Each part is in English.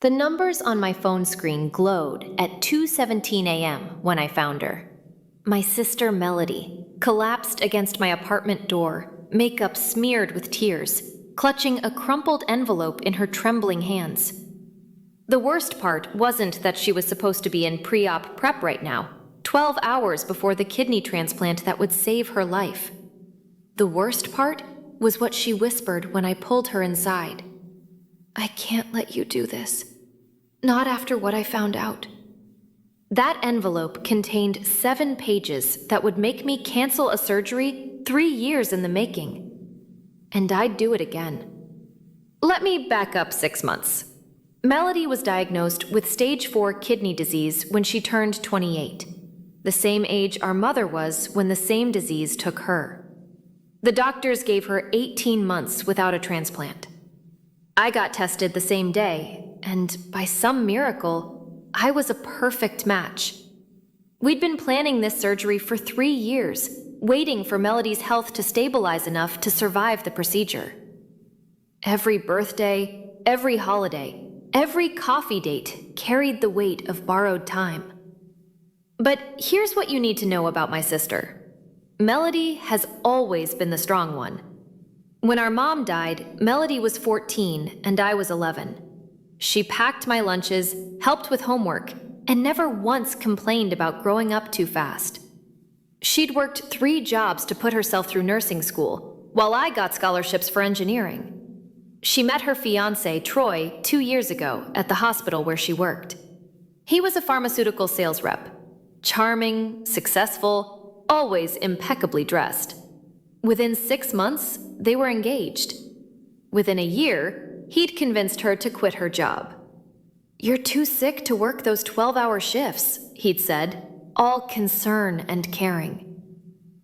The numbers on my phone screen glowed at 2:17 a.m. when I found her. My sister Melody collapsed against my apartment door, makeup smeared with tears, clutching a crumpled envelope in her trembling hands. The worst part wasn't that she was supposed to be in pre-op prep right now, 12 hours before the kidney transplant that would save her life. The worst part was what she whispered when I pulled her inside. "I can't let you do this. Not after what I found out." That envelope contained 7 pages that would make me cancel a surgery 3 years in the making. And I'd do it again. Let me back up 6 months. Melody was diagnosed with stage 4 kidney disease when she turned 28, the same age our mother was when the same disease took her. The doctors gave her 18 months without a transplant. I got tested the same day, and by some miracle, I was a perfect match. We'd been planning this surgery for 3 years, waiting for Melody's health to stabilize enough to survive the procedure. Every birthday, every holiday, every coffee date carried the weight of borrowed time. But here's what you need to know about my sister. Melody has always been the strong one. When our mom died, Melody was 14 and I was 11. She packed my lunches, helped with homework, and never once complained about growing up too fast. She'd worked 3 jobs to put herself through nursing school, while I got scholarships for engineering. She met her fiancé, Troy, 2 years ago at the hospital where she worked. He was a pharmaceutical sales rep. Charming, successful, always impeccably dressed. Within 6 months, they were engaged. Within a year, he'd convinced her to quit her job. "You're too sick to work those 12-hour shifts," he'd said, all concern and caring.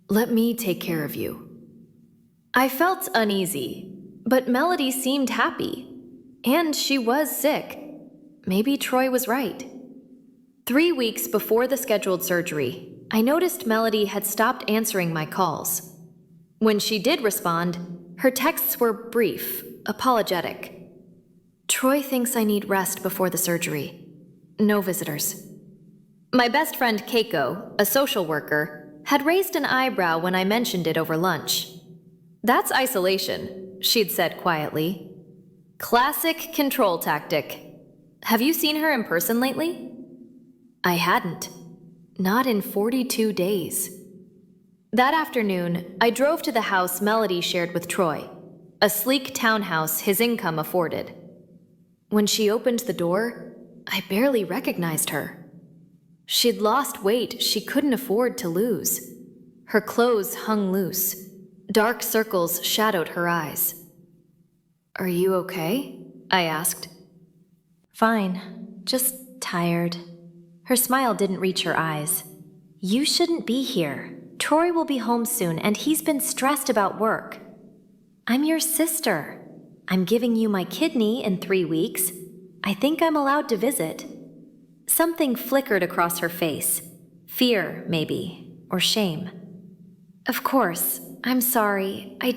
"Let me take care of you." I felt uneasy, but Melody seemed happy. And she was sick. Maybe Troy was right. 3 weeks before the scheduled surgery, I noticed Melody had stopped answering my calls. When she did respond, her texts were brief, apologetic. "Troy thinks I need rest before the surgery. No visitors." My best friend Keiko, a social worker, had raised an eyebrow when I mentioned it over lunch. "That's isolation," she'd said quietly. "Classic control tactic. Have you seen her in person lately?" I hadn't. Not in 42 days. That afternoon, I drove to the house Melody shared with Troy, a sleek townhouse his income afforded. When she opened the door, I barely recognized her. She'd lost weight she couldn't afford to lose. Her clothes hung loose. Dark circles shadowed her eyes. "Are you okay?" I asked. "Fine, just tired." Her smile didn't reach her eyes. "You shouldn't be here. Troy will be home soon, and he's been stressed about work." "I'm your sister. I'm giving you my kidney in 3 weeks. I think I'm allowed to visit." Something flickered across her face. Fear, maybe, or shame. "Of course, I'm sorry. I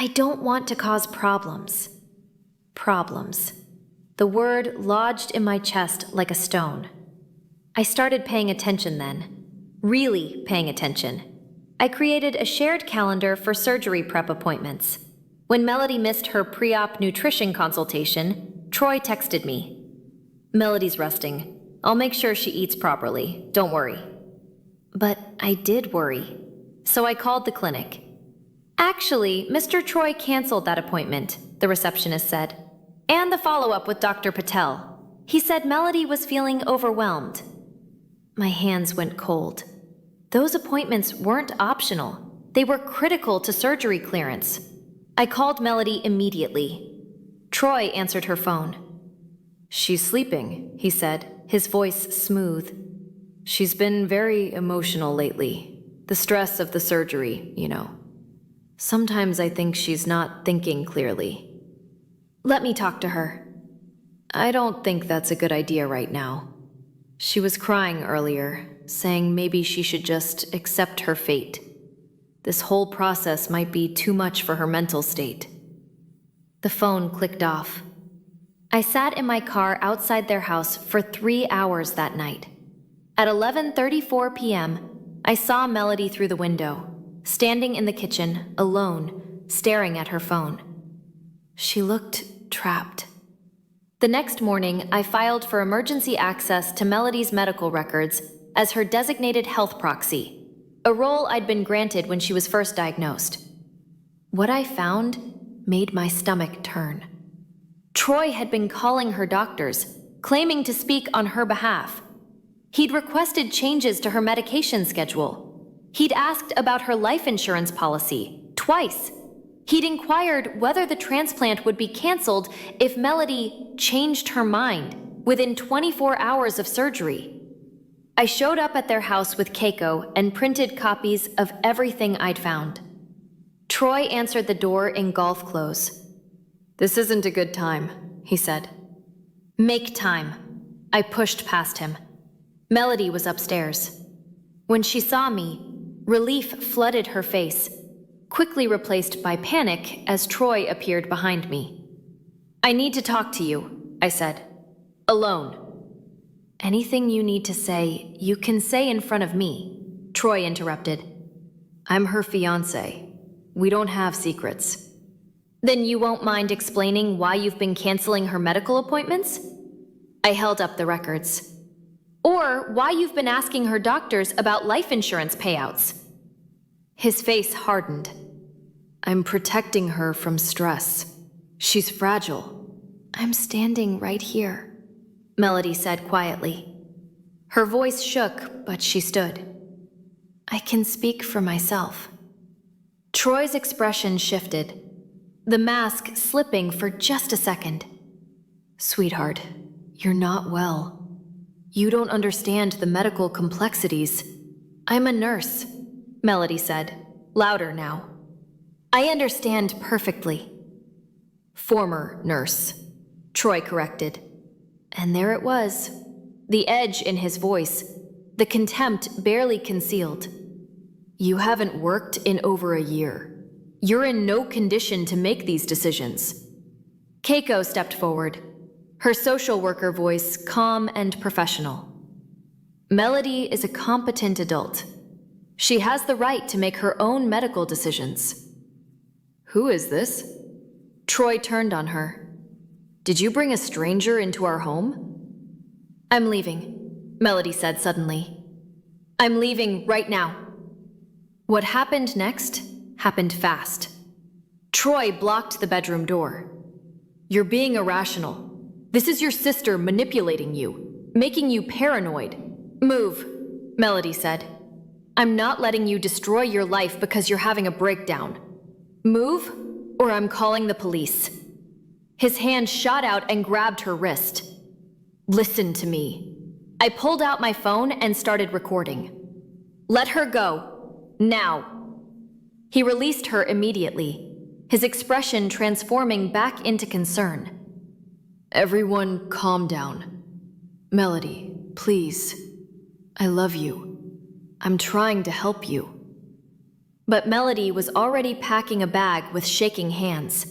don't want to cause problems." Problems. The word lodged in my chest like a stone. I started paying attention then. Really paying attention. I created a shared calendar for surgery prep appointments. When Melody missed her pre-op nutrition consultation, Troy texted me. "Melody's resting. I'll make sure she eats properly. Don't worry." But I did worry. So I called the clinic. "Actually, Mr. Troy canceled that appointment," the receptionist said. "And the follow-up with Dr. Patel. He said Melody was feeling overwhelmed." My hands went cold. Those appointments weren't optional. They were critical to surgery clearance. I called Melody immediately. Troy answered her phone. "She's sleeping," he said, his voice smooth. "She's been very emotional lately. The stress of the surgery, you know. Sometimes I think she's not thinking clearly." "Let me talk to her." "I don't think that's a good idea right now. She was crying earlier, saying maybe she should just accept her fate. This whole process might be too much for her mental state." The phone clicked off. I sat in my car outside their house for 3 hours that night. At 11:34 p.m., I saw Melody through the window, standing in the kitchen, alone, staring at her phone. She looked trapped. The next morning, I filed for emergency access to Melody's medical records as her designated health proxy, a role I'd been granted when she was first diagnosed. What I found made my stomach turn. Troy had been calling her doctors, claiming to speak on her behalf. He'd requested changes to her medication schedule. He'd asked about her life insurance policy, twice. He'd inquired whether the transplant would be canceled if Melody changed her mind within 24 hours of surgery. I showed up at their house with Keiko and printed copies of everything I'd found. Troy answered the door in golf clothes. "This isn't a good time," he said. "Make time." I pushed past him. Melody was upstairs. When she saw me, relief flooded her face, quickly replaced by panic as Troy appeared behind me. "I need to talk to you," I said. "Alone." "Anything you need to say, you can say in front of me," Troy interrupted. "I'm her fiancé. We don't have secrets." "Then you won't mind explaining why you've been canceling her medical appointments?" I held up the records. "Or why you've been asking her doctors about life insurance payouts?" His face hardened. "I'm protecting her from stress. She's fragile." "I'm standing right here," Melody said quietly. Her voice shook, but she stood. "I can speak for myself." Troy's expression shifted, the mask slipping for just a second. "Sweetheart, you're not well. You don't understand the medical complexities." "I'm a nurse," Melody said, louder now. "I understand perfectly." "Former nurse," Troy corrected. And there it was, the edge in his voice, the contempt barely concealed. "You haven't worked in over a year. You're in no condition to make these decisions." Keiko stepped forward, her social worker voice calm and professional. "Melody is a competent adult. She has the right to make her own medical decisions." "Who is this?" Troy turned on her. "Did you bring a stranger into our home?" "I'm leaving," Melody said suddenly. "I'm leaving right now." What happened next happened fast. Troy blocked the bedroom door. "You're being irrational. This is your sister manipulating you, making you paranoid." "Move," Melody said. "I'm not letting you destroy your life because you're having a breakdown. Move, or I'm calling the police." His hand shot out and grabbed her wrist. "Listen to me." I pulled out my phone and started recording. "Let her go. Now." He released her immediately, his expression transforming back into concern. "Everyone calm down. Melody, please. I love you. I'm trying to help you." But Melody was already packing a bag with shaking hands.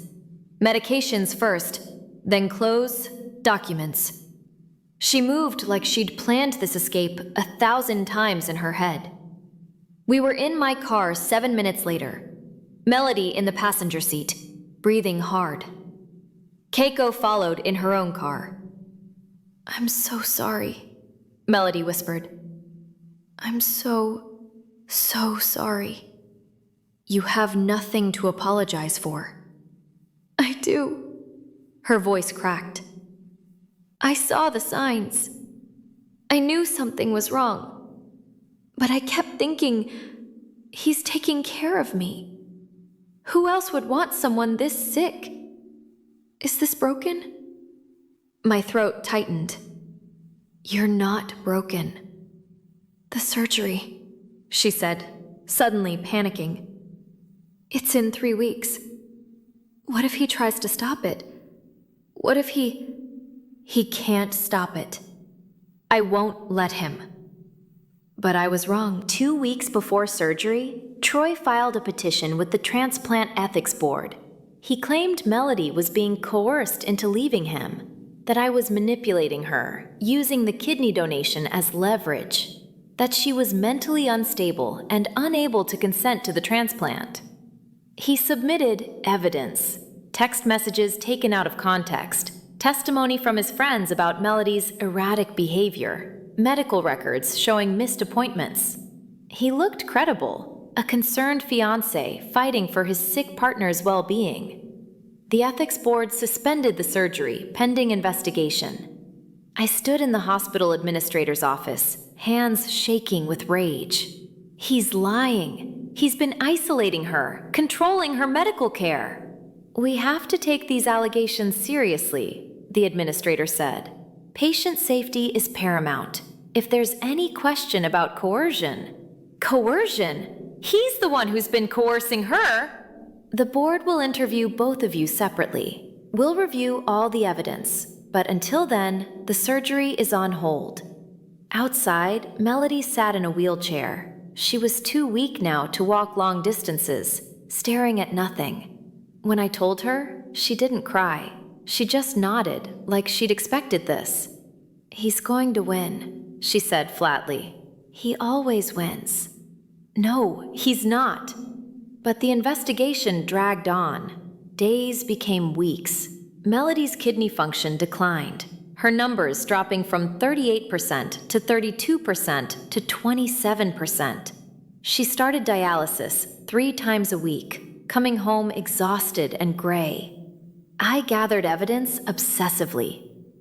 Medications first, then clothes, documents. She moved like she'd planned this escape 1,000 times in her head. We were in my car 7 minutes later, Melody in the passenger seat, breathing hard. Keiko followed in her own car. "I'm so sorry," Melody whispered. "I'm so sorry." "You have nothing to apologize for." "I do." Her voice cracked. "I saw the signs. I knew something was wrong. But I kept thinking, he's taking care of me. Who else would want someone this sick? Is this broken?" My throat tightened. "You're not broken." "The surgery," she said, suddenly panicking. "It's in 3 weeks. What if he tries to stop it? What if he can't stop it. I won't let him." But I was wrong. 2 weeks before surgery, Troy filed a petition with the Transplant Ethics Board. He claimed Melody was being coerced into leaving him. that I was manipulating her, using the kidney donation as leverage, that she was mentally unstable and unable to consent to the transplant. He submitted evidence, text messages taken out of context, testimony from his friends about Melody's erratic behavior, medical records showing missed appointments. He looked credible, a concerned fiancé fighting for his sick partner's well-being. The ethics board suspended the surgery pending investigation. I stood in the hospital administrator's office, hands shaking with rage. He's lying. He's been isolating her, controlling her medical care. We have to take these allegations seriously, the administrator said. Patient safety is paramount. If there's any question about coercion. Coercion? He's the one who's been coercing her! The board will interview both of you separately. We'll review all the evidence, but until then, the surgery is on hold. Outside, Melody sat in a wheelchair. She was too weak now to walk long distances, staring at nothing. When I told her, she didn't cry. She just nodded, like she'd expected this. "He's going to win," she said flatly. "He always wins." "No, he's not." But the investigation dragged on. Days became weeks. Melody's kidney function declined, her numbers dropping from 38% to 32% to 27%. She started dialysis 3 times a week, coming home exhausted and gray. I gathered evidence obsessively.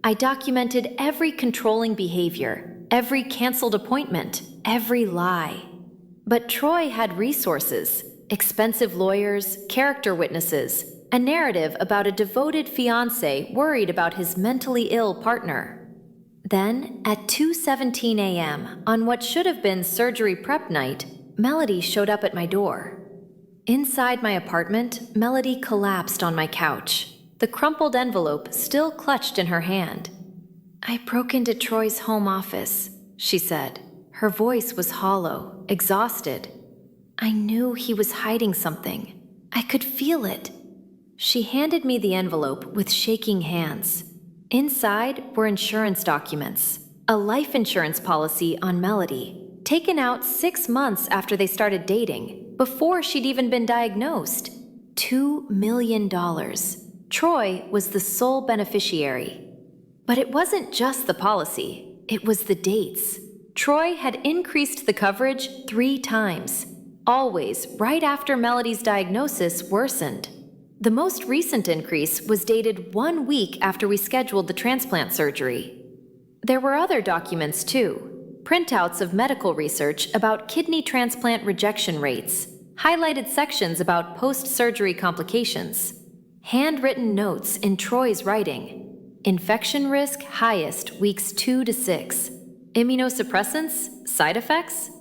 I documented every controlling behavior, every canceled appointment, every lie. But Troy had resources. Expensive lawyers, character witnesses, a narrative about a devoted fiancé worried about his mentally ill partner. Then, at 2:17 a.m., on what should have been surgery prep night, Melody showed up at my door. Inside my apartment, Melody collapsed on my couch, the crumpled envelope still clutched in her hand. "I broke into Troy's home office," she said. Her voice was hollow, exhausted. "I knew he was hiding something. I could feel it." She handed me the envelope with shaking hands. Inside were insurance documents, a life insurance policy on Melody, taken out 6 months after they started dating, before she'd even been diagnosed. $2 million. Troy was the sole beneficiary. But it wasn't just the policy, it was the dates. Troy had increased the coverage 3 times. Always right after Melody's diagnosis worsened. The most recent increase was dated 1 week after we scheduled the transplant surgery. There were other documents too, printouts of medical research about kidney transplant rejection rates, highlighted sections about post-surgery complications, handwritten notes in Troy's writing, infection risk highest weeks 2 to 6, immunosuppressants, side effects,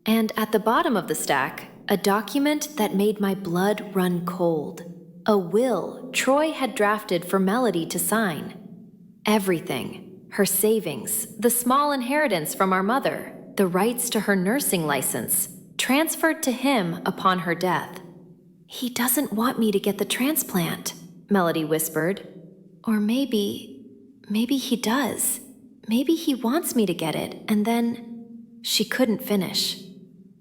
and at the bottom of the stack, a document that made my blood run cold. A will Troy had drafted for Melody to sign. Everything, her savings, the small inheritance from our mother, the rights to her nursing license, transferred to him upon her death. "He doesn't want me to get the transplant," Melody whispered. "Or maybe he does. Maybe he wants me to get it, and then—" She couldn't finish.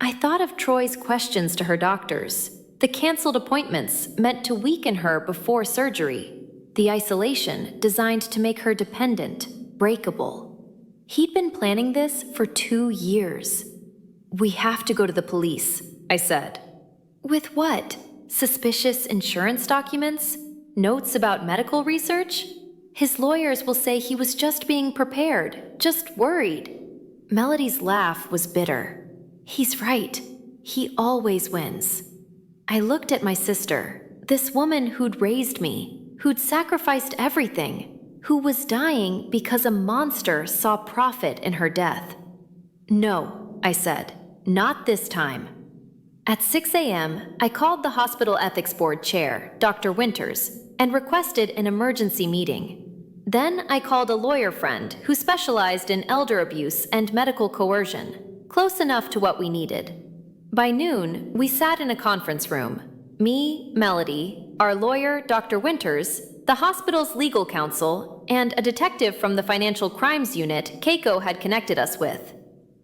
I thought of Troy's questions to her doctors, the canceled appointments meant to weaken her before surgery, the isolation designed to make her dependent, breakable. He'd been planning this for 2 years. "We have to go to the police," I said. "With what? Suspicious insurance documents? Notes about medical research? His lawyers will say he was just being prepared, just worried." Melody's laugh was bitter. "He's right. He always wins." I looked at my sister, this woman who'd raised me, who'd sacrificed everything, who was dying because a monster saw profit in her death. "No," I said, "not this time." At 6 a.m., I called the hospital ethics board chair, Dr. Winters, and requested an emergency meeting. Then I called a lawyer friend who specialized in elder abuse and medical coercion, close enough to what we needed. By noon, we sat in a conference room. Me, Melody, our lawyer, Dr. Winters, the hospital's legal counsel, and a detective from the Financial Crimes Unit Keiko had connected us with.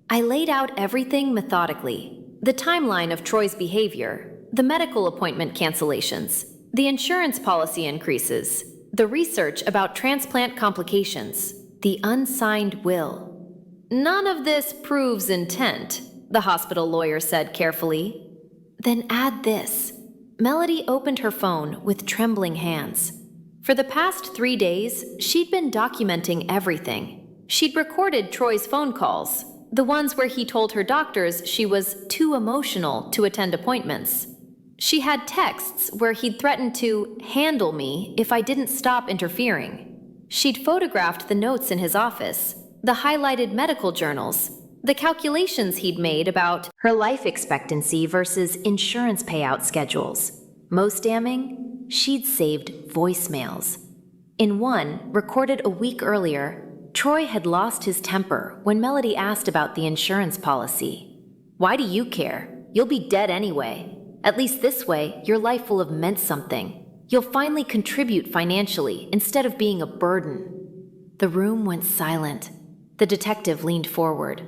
I laid out everything methodically. The timeline of Troy's behavior, the medical appointment cancellations, the insurance policy increases, the research about transplant complications, the unsigned will. None of this proves intent, the hospital lawyer said carefully. Then add this. Melody opened her phone with trembling hands. For the past 3 days, she'd been documenting everything. She'd recorded Troy's phone calls, the ones where he told her doctors she was too emotional to attend appointments. She had texts where he'd threatened to handle me if I didn't stop interfering. She'd photographed the notes in his office, the highlighted medical journals, the calculations he'd made about her life expectancy versus insurance payout schedules. Most damning, she'd saved voicemails. In one, recorded a week earlier, Troy had lost his temper when Melody asked about the insurance policy. "Why do you care? You'll be dead anyway. At least this way, your life will have meant something. You'll finally contribute financially instead of being a burden." The room went silent. The detective leaned forward.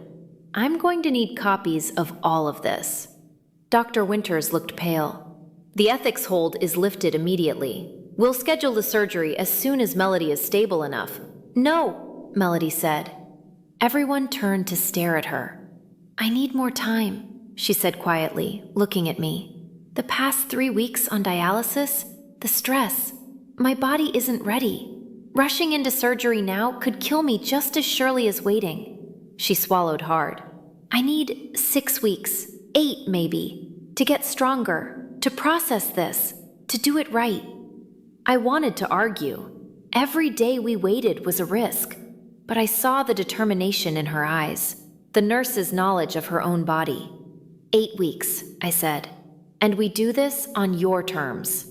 "I'm going to need copies of all of this." Dr. Winters looked pale. "The ethics hold is lifted immediately. We'll schedule the surgery as soon as Melody is stable enough." "No," Melody said. Everyone turned to stare at her. "I need more time," she said quietly, looking at me. "The past 3 weeks on dialysis, the stress. My body isn't ready. Rushing into surgery now could kill me just as surely as waiting." She swallowed hard. "I need 6 weeks, 8 maybe, to get stronger, to process this, to do it right." I wanted to argue. Every day we waited was a risk, but I saw the determination in her eyes, the nurse's knowledge of her own body. 8 weeks, I said, and we do this on your terms.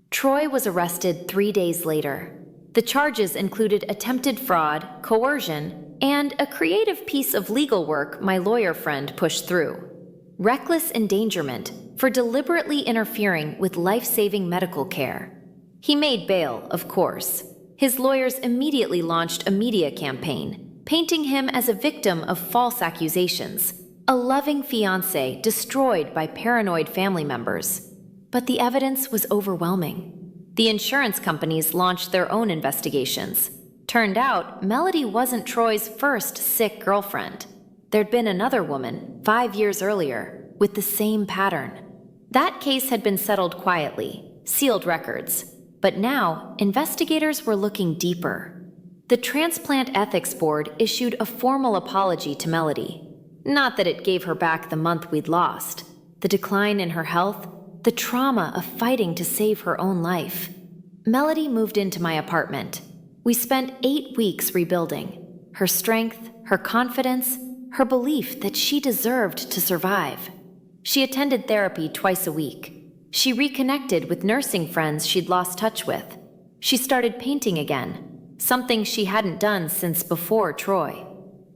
Troy was arrested 3 days later. The charges included attempted fraud, coercion, and a creative piece of legal work my lawyer friend pushed through. Reckless endangerment for deliberately interfering with life-saving medical care. He made bail, of course. His lawyers immediately launched a media campaign, painting him as a victim of false accusations, a loving fiancé destroyed by paranoid family members. But the evidence was overwhelming. The insurance companies launched their own investigations. Turned out, Melody wasn't Troy's first sick girlfriend. There'd been another woman, 5 years earlier, with the same pattern. That case had been settled quietly, sealed records. But now, investigators were looking deeper. The Transplant Ethics Board issued a formal apology to Melody. Not that it gave her back the month we'd lost. The decline in her health, the trauma of fighting to save her own life. Melody moved into my apartment. We spent 8 weeks rebuilding. Her strength, her confidence, her belief that she deserved to survive. She attended therapy twice a week. She reconnected with nursing friends she'd lost touch with. She started painting again, something she hadn't done since before Troy.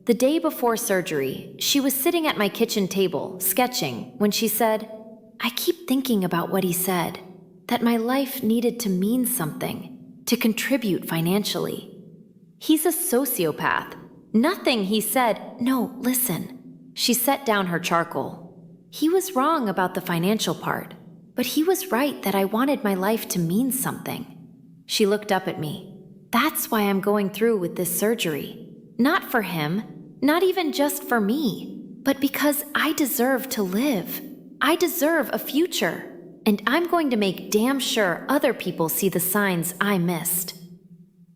The day before surgery, she was sitting at my kitchen table, sketching, when she said, "I keep thinking about what he said, that my life needed to mean something, to contribute financially. He's a sociopath. Nothing he said, no, listen." She set down her charcoal. "He was wrong about the financial part. But he was right that I wanted my life to mean something." She looked up at me. "That's why I'm going through with this surgery. Not for him, not even just for me, but because I deserve to live. I deserve a future, and I'm going to make damn sure other people see the signs I missed."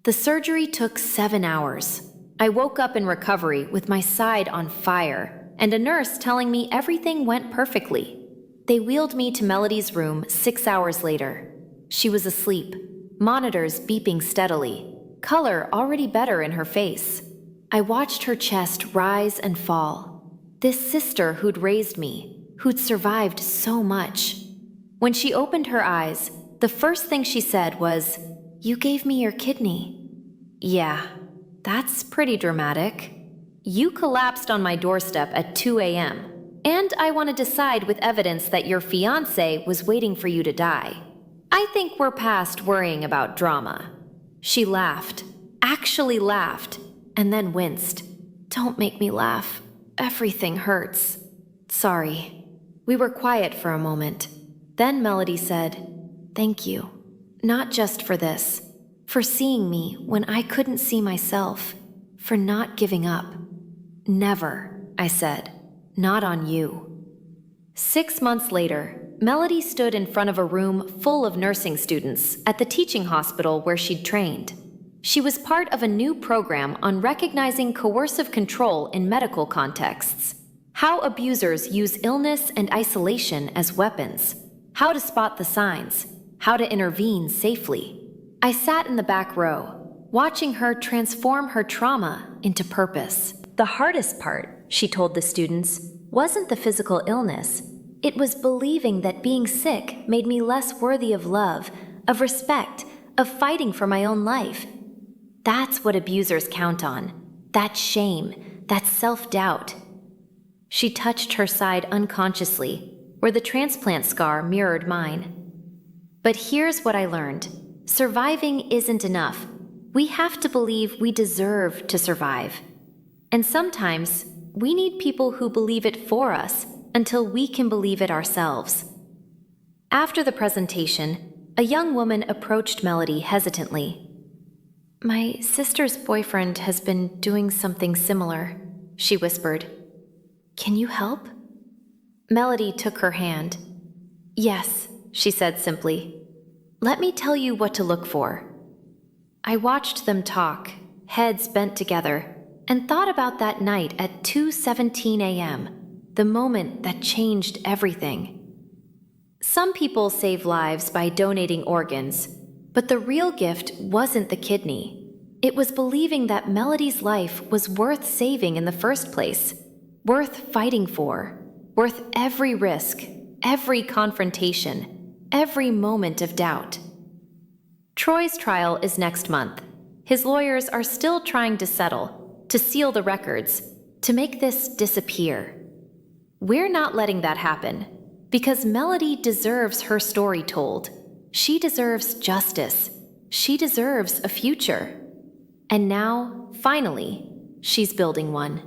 The surgery took 7 hours. I woke up in recovery with my side on fire, and a nurse telling me everything went perfectly. They wheeled me to Melody's room 6 hours later. She was asleep, monitors beeping steadily, color already better in her face. I watched her chest rise and fall. This sister who'd raised me, who'd survived so much. When she opened her eyes, the first thing she said was, "You gave me your kidney." "Yeah, that's pretty dramatic. You collapsed on my doorstep at 2 a.m., and I want to decide with evidence that your fiancé was waiting for you to die. I think we're past worrying about drama." She laughed. actually laughed, and then winced. "Don't make me laugh. Everything hurts. Sorry." We were quiet for a moment. Then Melody said, "Thank you. Not just for this. For seeing me when I couldn't see myself. For not giving up." "Never," I said. "Not on you." 6 months later, Melody stood in front of a room full of nursing students at the teaching hospital where she'd trained. She was part of a new program on recognizing coercive control in medical contexts, how abusers use illness and isolation as weapons, how to spot the signs, how to intervene safely. I sat in the back row, watching her transform her trauma into purpose. The hardest part, she told the students, wasn't the physical illness. It was believing that being sick made me less worthy of love, of respect, of fighting for my own life. That's what abusers count on. That shame, that self-doubt. She touched her side unconsciously, where the transplant scar mirrored mine. But here's what I learned. Surviving isn't enough. We have to believe we deserve to survive. And sometimes, we need people who believe it for us until we can believe it ourselves. After the presentation, a young woman approached Melody hesitantly. "My sister's boyfriend has been doing something similar," she whispered. "Can you help?" Melody took her hand. "Yes," she said simply. "Let me tell you what to look for." I watched them talk, heads bent together, and thought about that night at 2:17 a.m., the moment that changed everything. Some people save lives by donating organs, but the real gift wasn't the kidney. It was believing that Melody's life was worth saving in the first place, worth fighting for, worth every risk, every confrontation, every moment of doubt. Troy's trial is next month. His lawyers are still trying to settle, to seal the records, to make this disappear. We're not letting that happen, because Melody deserves her story told. She deserves justice. She deserves a future. And now, finally, she's building one.